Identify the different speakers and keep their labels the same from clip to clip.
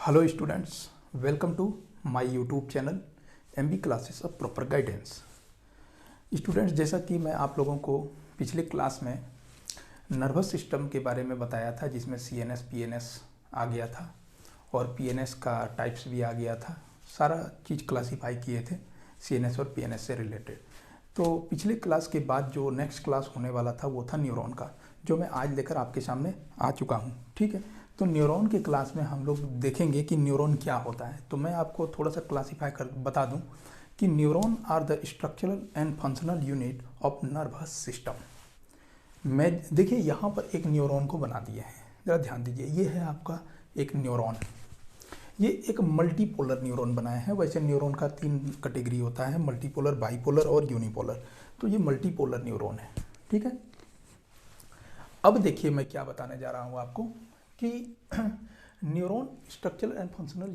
Speaker 1: Hello students, welcome to my YouTube channel MB classes of proper guidance. Students, जैसा कि मैं आप लोगों को पिछले क्लास में नर्वस सिस्टम के बारे में बताया था, जिसमें सीएनएस पीएनएस आ गया था और पीएनएस का टाइप्स भी आ गया था। सारा चीज़ क्लासीफाई किए थे सीएनएस और पीएनएस से रिलेटेड। तो पिछले क्लास के बाद जो नेक्स्ट क्लास होने वाला था वो था न्यूरॉन का, जो मैं आज लेकर आपके सामने आ चुका हूँ। ठीक है, तो न्यूरॉन के क्लास में हम लोग देखेंगे कि न्यूरॉन क्या होता है। तो मैं आपको थोड़ा सा क्लासीफाई कर बता दूं कि neuron are the structural and functional unit of nervous system. मैं देखिए यहाँ पर एक न्यूरॉन को बना दिए हैं, ज़रा ध्यान दीजिए। ये है आपका एक न्यूरॉन, ये एक मल्टीपोलर न्यूरॉन बनाया है। वैसे न्यूरॉन का 3 कैटेगरी होता है, मल्टीपोलर, बाईपोलर और यूनिपोलर। तो ये मल्टीपोलर न्यूरॉन है। ठीक है, अब देखिए मैं क्या बताने जा रहा हूँ आपको कि neuron structural and functional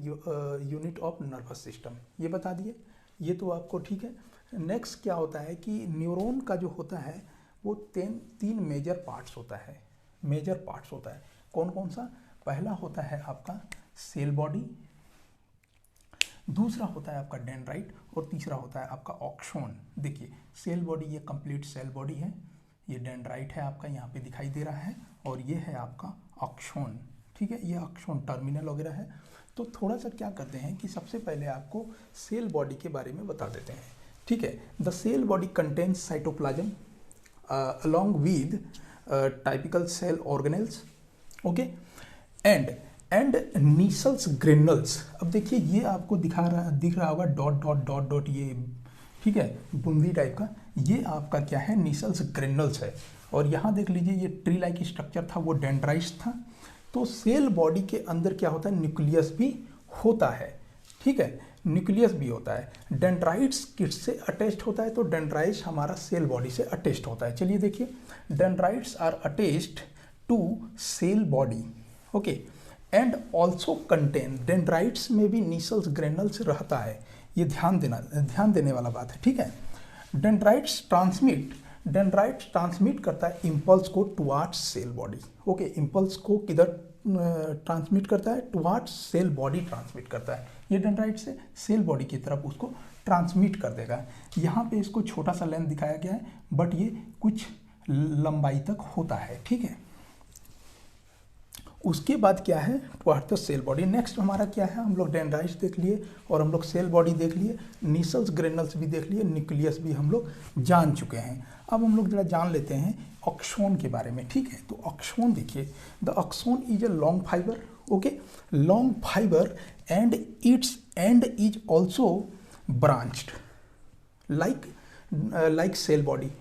Speaker 1: unit of nervous system, ये बता दिए। ये तो आपको ठीक है। नेक्स्ट क्या होता है कि न्यूरॉन का जो होता है वो 3 मेजर पार्ट्स होता है। मेजर पार्ट्स होता है कौन कौन सा? पहला होता है आपका सेल बॉडी, दूसरा होता है आपका डेंड्राइट और तीसरा होता है आपका ऑक्सोन। देखिए सेल बॉडी, ये कंप्लीट सेल बॉडी है। ये डेंड्राइट है आपका, यहाँ पे दिखाई दे रहा है, और ये है आपका ऑक्सोन। ठीक है, ये ऑक्सोन टर्मिनल वगैरह है। तो थोड़ा सा क्या करते हैं कि सबसे पहले आपको सेल बॉडी के बारे में बता देते हैं। ठीक है, the cell body contains cytoplasm along with typical cell organelles, okay, and Nissl's granules. अब देखिए ये आपको दिख रहा होगा डॉट डॉट डॉट डॉट, ये ठीक है बूंदी टाइप का। ये आपका क्या है? नीसल्स ग्रेनुल्स है। और यहाँ देख लीजिए ये ट्री लाइक स्ट्रक्चर था, वो डेंड्राइट्स था। तो सेल बॉडी के अंदर क्या होता है? न्यूक्लियस भी होता है। ठीक है, न्यूक्लियस भी होता है। डेंड्राइट्स किससे अटैच्ड होता है? तो डेंड्राइट्स हमारा सेल बॉडी से अटैच्ड होता है। चलिए देखिए, dendrites are attached to cell body, okay, and also contain, dendrites में भी नीसल्स ग्रेनुल्स रहता है। ये ध्यान देने वाला बात है। ठीक है, डेंड्राइट्स ट्रांसमिट करता है इम्पल्स को towards cell body. Okay, impulse को किधर ट्रांसमिट करता है? टुवार्ड्स सेल बॉडी ट्रांसमिट करता है। ये डेंड्राइट से सेल बॉडी की तरफ उसको ट्रांसमिट कर देगा। यहाँ पे इसको छोटा सा लेंथ दिखाया गया है, बट ये कुछ लंबाई तक होता है। ठीक है, उसके बाद क्या है? Towards the cell body. Next हमारा क्या है? हम लोग डेंड्राइट्स देख लिए और हम लोग सेल बॉडी देख लिए, नीसल्स ग्रेनुल्स भी देख लिए, न्यूक्लियस भी हम लोग जान चुके हैं। अब हम लोग जरा जान लेते हैं ऑक्सोन के बारे में। ठीक है, तो ऑक्सोन देखिए, the axon is a long fibre, okay, long fibre and its end is also branched like cell body.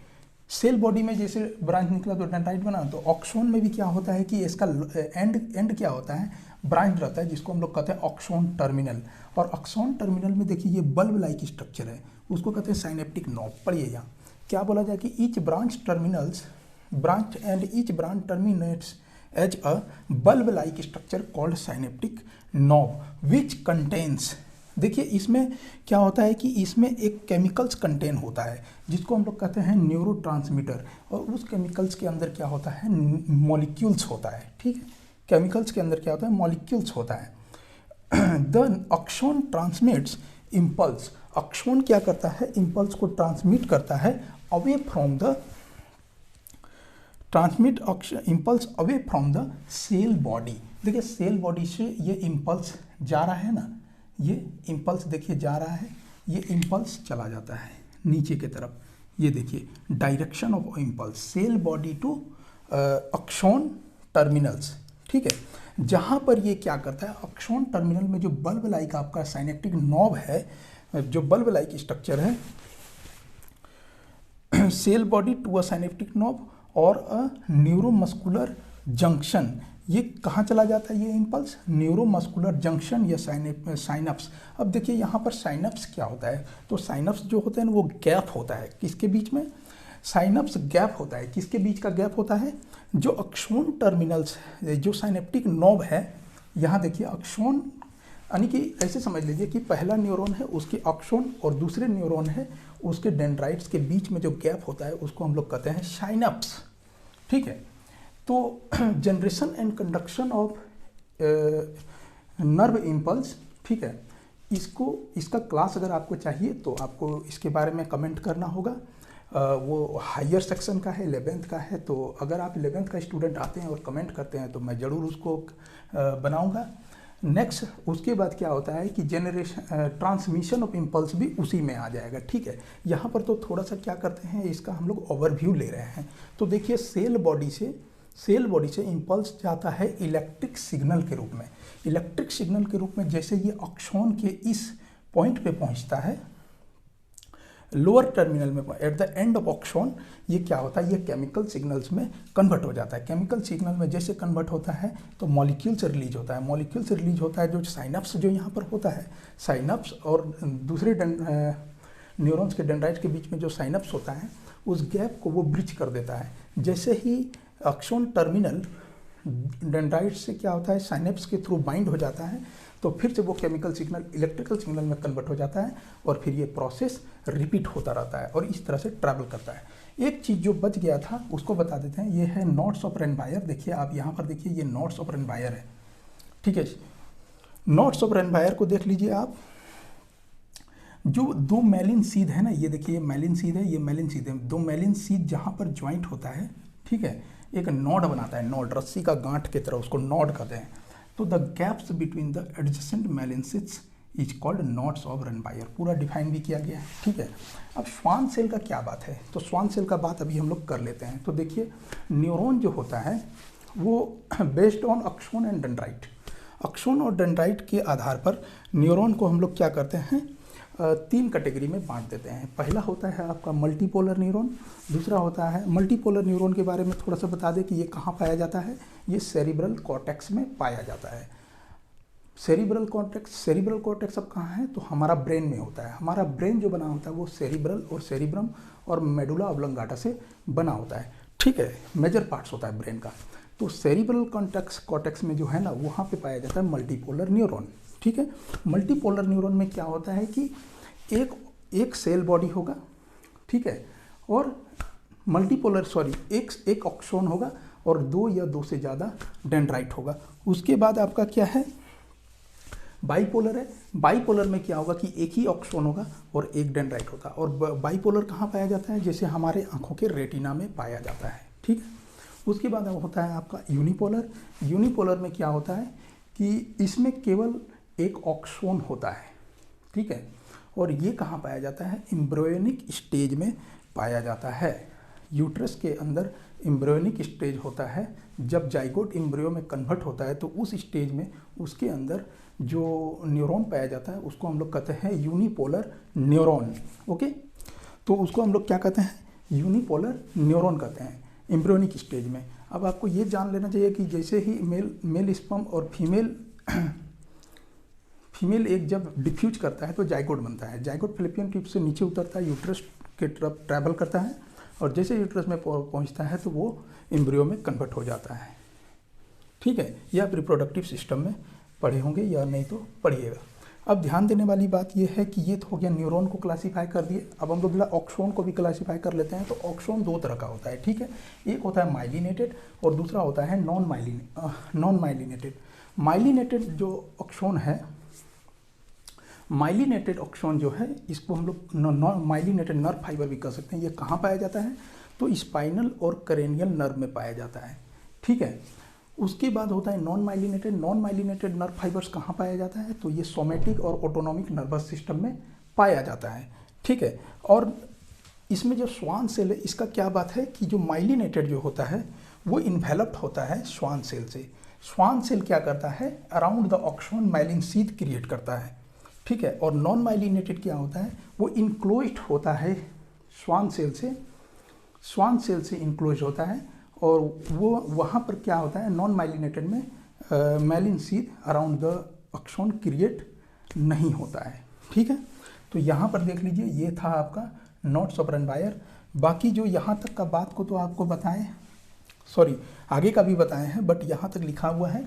Speaker 1: Cell body में जैसे ब्रांच निकला तो डेंड्राइट बना, तो ऑक्सोन में भी क्या होता है कि इसका एंड क्या होता है? ब्रांच रहता है, जिसको हम लोग कहते हैं ऑक्सोन टर्मिनल। और ऑक्सोन टर्मिनल में देखिए ये बल्ब लाइक स्ट्रक्चर है, उसको कहते हैं साइनेप्टिक नॉब। पढ़िए यहाँ क्या बोला जाए कि each branch terminates as a bulb like structure called synaptic knob which contains. देखिए इसमें क्या होता है कि इसमें एक केमिकल्स कंटेन होता है, जिसको हम लोग कहते हैं न्यूरोट्रांसमीटर। और उस केमिकल्स के अंदर क्या होता है? मॉलिक्यूल्स होता है। ठीक है, केमिकल्स के अंदर क्या होता है? मॉलिक्यूल्स होता है। The axon transmits impulse. Axon क्या करता है? इम्पल्स को ट्रांसमिट करता है away from the impulse away from the cell body. देखिए सेल बॉडी से ये इम्पल्स जा रहा है ना, ये इम्पल्स देखिए जा रहा है, ये इम्पल्स चला जाता है नीचे की तरफ। ये देखिए direction of impulse cell body to axon terminals. ठीक है, जहाँ पर ये क्या करता है? ऑक्सोन टर्मिनल में जो बल्ब लाइक आपका साइनेप्टिक नॉब है, जो बल्ब लाइक स्ट्रक्चर है, cell body to a synaptic knob और अ न्यूरोमस्कुलर जंक्शन। ये कहाँ चला जाता है ये इम्पल्स? न्यूरोमस्कुलर जंक्शन या साइनप्स। अब देखिए यहाँ पर साइनप्स क्या होता है? तो साइनप्स जो होता है ना, वो गैप होता है किसके बीच में? साइनप्स गैप होता है। किसके बीच का गैप होता है? जो ऑक्सोन टर्मिनल्स, जो साइनेप्टिक नॉब है, यहाँ देखिए ऑक्सोन, यानी कि ऐसे समझ लीजिए कि पहला न्यूरॉन है उसके ऑक्सोन और दूसरे न्यूरॉन है उसके डेंड्राइट्स के बीच में जो गैप होता है उसको हम लोग कहते हैं साइनप्स। ठीक है, तो generation and conduction of nerve impulse, ठीक है। इसका क्लास अगर आपको चाहिए तो आपको इसके बारे में कमेंट करना होगा। वो हायर सेक्शन का है, 11th का है, तो अगर आप 11th का स्टूडेंट आते हैं और कमेंट करते हैं तो मैं ज़रूर उसको बनाऊंगा। नेक्स्ट उसके बाद क्या होता है कि ट्रांसमिशन ऑफ इम्पल्स भी उसी में आ जाएगा, ठीक है। यहाँ पर तो थोड़ा सा क्या करते हैं, इसका हम लोग ओवरव्यू ले रहे हैं। तो देखिए सेल बॉडी से इम्पल्स जाता है इलेक्ट्रिक सिग्नल के रूप में। इलेक्ट्रिक सिग्नल के रूप में जैसे ये अक्सॉन के इस पॉइंट पे पहुंचता है, लोअर टर्मिनल में, एट द एंड ऑफ अक्सॉन, ये क्या होता है, ये केमिकल सिग्नल्स में कन्वर्ट हो जाता है। केमिकल सिग्नल में जैसे कन्वर्ट होता है तो मॉलिक्यूल से रिलीज होता है। मॉलिक्यूल से रिलीज होता है जो साइनप्स जो यहाँ पर होता है, साइनप्स और दूसरे न्यूरॉन्स के डेंड्राइट के बीच में जो साइनप्स होता है, उस गैप को वो ब्रिज कर देता है। जैसे ही अक्सॉन टर्मिनल डेंड्राइट से क्या होता है, साइनेप्स के थ्रू बाइंड हो जाता है, तो फिर से वो केमिकल सिग्नल इलेक्ट्रिकल सिग्नल में कन्वर्ट हो जाता है और फिर ये प्रोसेस रिपीट होता रहता है और इस तरह से ट्रैवल करता है। एक चीज़ जो बच गया था उसको बता देते हैं, ये है नॉट्स ऑफ रेनवायर। देखिए आप यहाँ पर देखिए, ये नॉट्स ऑफ रेनवायर है, ठीक है। नॉट्स ऑफ रेनवायर को देख लीजिए आप। जो दो मेलिन सीध है ना, ये देखिए मेलिन सीध है, ये मेलिन सीध है। दो मेलिन सीध जहाँ पर ज्वाइंट होता है, ठीक है, एक नॉड बनाता है, नॉड, रस्सी का गांठ की तरह उसको नॉड कहते हैं। तो the gaps between the adjacent myelin sheaths is called nodes of Ranvier. पूरा डिफाइन भी किया गया है, ठीक है। अब श्वान सेल का क्या बात है, तो श्वान सेल का बात अभी हम लोग कर लेते हैं। तो देखिए न्यूरॉन जो होता है वो बेस्ड ऑन अक्सॉन एंड डेंड्राइट, अक्सॉन और डेंड्राइट के आधार पर न्यूरॉन को हम लोग क्या करते हैं, तीन कैटेगरी में बांट देते हैं। पहला होता है आपका मल्टीपोलर न्यूरॉन, दूसरा होता है मल्टीपोलर न्यूरॉन के बारे में थोड़ा सा बता दें कि ये कहाँ पाया जाता है, ये सेरिब्रल कॉर्टेक्स में पाया जाता है। सेरिब्रल कॉर्टेक्स अब कहाँ है, तो हमारा ब्रेन में होता है। हमारा ब्रेन जो बना होता है वो सेरिब्रल और सेरिब्रम और मेडुला ऑब्लंगाटा से बना होता है, ठीक है, मेजर पार्ट्स होता है ब्रेन का। तो सेरिब्रल कॉर्टेक्स में जो है ना, वहाँ पे पाया जाता है मल्टीपोलर न्यूरॉन, ठीक है। मल्टीपोलर न्यूरॉन में क्या होता है कि एक सेल बॉडी होगा, ठीक है, और एक ऑक्सॉन होगा और दो या दो से ज़्यादा डेंड्राइट होगा। उसके बाद आपका क्या है, बाइपोलर है। बाइपोलर में क्या होगा कि एक ही ऑक्सॉन होगा और एक डेंड्राइट होगा। और बाइपोलर कहाँ पाया जाता है, जैसे हमारे आंखों के रेटिना में पाया जाता है, ठीक है। उसके बाद होता है आपका यूनिपोलर। यूनिपोलर में क्या होता है कि इसमें केवल एक ऑक्सॉन होता है, ठीक है, और ये कहाँ पाया जाता है, एम्ब्रियोनिक स्टेज में पाया जाता है। यूट्रस के अंदर एम्ब्रियोनिक स्टेज होता है। जब जाइगोट एम्ब्रियो में कन्वर्ट होता है तो उस स्टेज में उसके अंदर जो न्यूरॉन पाया जाता है उसको हम लोग कहते हैं यूनिपोलर न्यूरॉन, ओके। तो उसको हम लोग क्या कहते हैं, यूनिपोलर न्यूरॉन कहते हैं एम्ब्रियोनिक स्टेज में। अब आपको ये जान लेना चाहिए कि जैसे ही मेल स्पर्म और फीमेल एक जब डिफ्यूज करता है तो जाइगोट बनता है। जाइगोट फैलोपियन ट्यूब से नीचे उतरता है, यूट्रस के तरफ ट्रैवल करता है और जैसे यूट्रस में पहुंचता है तो वो एम्ब्रियो में कन्वर्ट हो जाता है, ठीक है। या रिप्रोडक्टिव सिस्टम में पढ़े होंगे या नहीं तो पढ़िएगा। अब ध्यान देने वाली बात यह है कि ये तो हो गया न्यूरॉन को क्लासीफाई कर दिए। अब हम लोग ऑक्सॉन को भी क्लासीफाई कर लेते हैं। तो ऑक्सॉन दो तरह का होता है, ठीक है। एक होता है माइलिनेटेड और दूसरा होता है नॉन माइलिनेटेड। माइलिनेटेड जो ऑक्सॉन है, माइलिनेटेड ऑक्सॉन जो है, इसको हम लोग माइलिनेटेड नर्व फाइबर भी कह सकते हैं। ये कहाँ पाया जाता है, तो स्पाइनल और करेनियल नर्व में पाया जाता है, ठीक है। उसके बाद होता है नॉन माइलिनेटेड नर्व फाइबर्स कहाँ पाया जाता है, तो ये सोमेटिक और ऑटोनॉमिक नर्वस सिस्टम में पाया जाता है, ठीक है। और इसमें जो श्वान सेल है, इसका क्या बात है कि जो माइलिनेटेड जो होता है वो इन्वेलप्ड होता है श्वान सेल से। श्वान सेल क्या करता है, around the axon myelin sheath create करता है, ठीक है। और नॉन माइलिनेटेड क्या होता है, वो इनक्लोज्ड होता है श्वान सेल से इनक्लोज होता है। और वो वहाँ पर क्या होता है, नॉन माइलिनेटेड में myelin sheath around the axon create नहीं होता है, ठीक है। तो यहाँ पर देख लीजिए, ये था आपका नॉट्स ऑफ रेनवायर। बाकी जो यहाँ तक का बात को तो आपको बताएं, सॉरी आगे का भी बताए हैं, बट यहाँ तक लिखा हुआ है।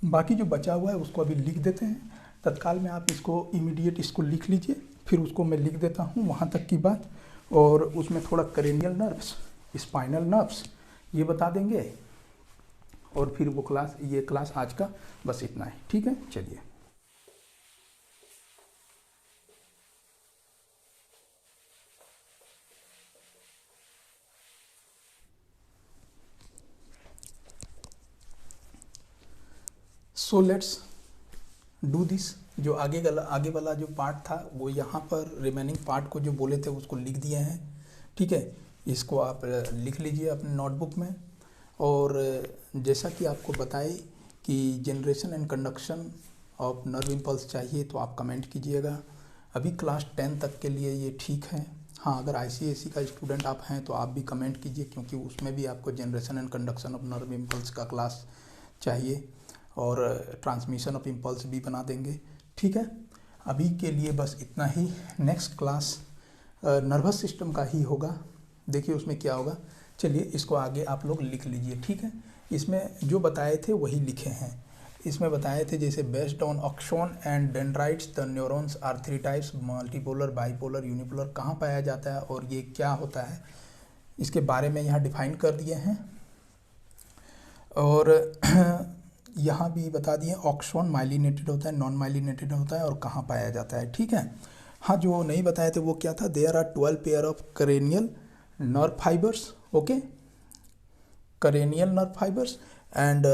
Speaker 1: बाकी जो बचा हुआ है उसको अभी लिख देते हैं। तत्काल में आप इसको इमीडिएट इसको लिख लीजिए, फिर उसको मैं लिख देता हूँ वहाँ तक की बात। और उसमें थोड़ा करेनियल नर्व्स, स्पाइनल नर्व्स ये बता देंगे, और फिर वो क्लास, ये क्लास आज का बस इतना है। ठीक है, चलिए। So let's do this. जो आगे वाला जो पार्ट था वो यहाँ पर रिमेनिंग पार्ट को जो बोले थे उसको लिख दिए हैं। ठीक है, इसको आप लिख लीजिए अपने नोटबुक में। और जैसा कि आपको बताए कि generation and conduction of nerve impulse चाहिए तो आप कमेंट कीजिएगा। अभी क्लास 10 तक के लिए ये ठीक है। हाँ, अगर ICSE का स्टूडेंट आप हैं तो आप भी कमेंट कीजिए, क्योंकि उसमें भी आपको generation and conduction of nerve impulse का क्लास चाहिए और ट्रांसमिशन ऑफ इम्पल्स भी बना देंगे। ठीक है, अभी के लिए बस इतना ही। नेक्स्ट क्लास नर्वस सिस्टम का ही होगा। देखिए उसमें क्या होगा। चलिए इसको आगे आप लोग लिख लीजिए। ठीक है, इसमें जो बताए थे वही लिखे हैं। इसमें बताए थे जैसे based on axon and dendrites the neurons are 3 types, multipolar, bipolar, unipolar, कहाँ पाया जाता है और ये क्या होता है, इसके बारे में यहाँ डिफाइन कर दिए हैं। और यहाँ भी बता दिए ऑक्सोन माइलिनेटेड होता है, नॉन माइलिनेटेड होता है और कहाँ पाया जाता है। ठीक है, हाँ, जो नहीं बताए थे वो क्या था, there are 12 pair of cranial nerve fibres, okay, cranial nerve fibres, and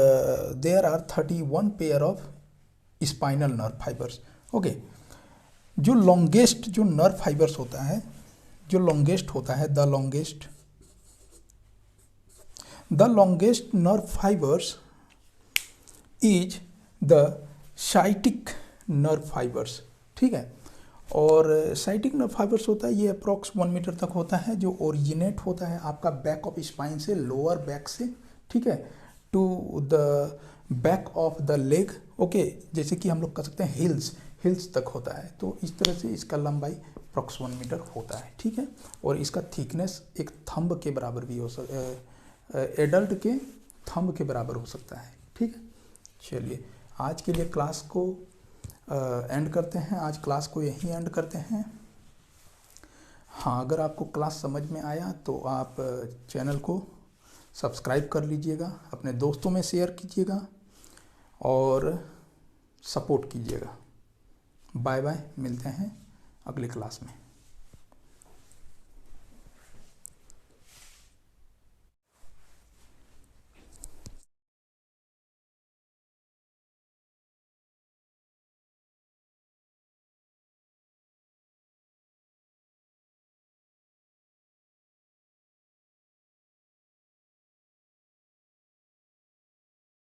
Speaker 1: there are 31 pair of spinal nerve fibres, okay. जो लॉन्गेस्ट जो नर्व फाइबर्स होता है, जो लॉन्गेस्ट होता है, the longest nerve fibres is the sciatic nerve fibres. ठीक है, और साइटिक नर्व फाइबर्स होता है ये अप्रॉक्स 1 मीटर तक होता है, जो ओरिजिनेट होता है आपका बैक ऑफ स्पाइन से, लोअर बैक से, ठीक है, to the back of the leg, okay. जैसे कि हम लोग कह सकते हैं हिल्स तक होता है। तो इस तरह से इसका लंबाई अप्रॉक्स 1 मीटर होता है। ठीक है, और इसका थिकनेस एक थंब के बराबर भी हो सकता है, एडल्ट के थंब के बराबर हो सकता है। ठीक है, चलिए आज के लिए क्लास को एंड करते हैं। आज क्लास को यहीं एंड करते हैं। हाँ, अगर आपको क्लास समझ में आया तो आप चैनल को सब्सक्राइब कर लीजिएगा, अपने दोस्तों में शेयर कीजिएगा और सपोर्ट कीजिएगा। बाय बाय, मिलते हैं अगले क्लास में।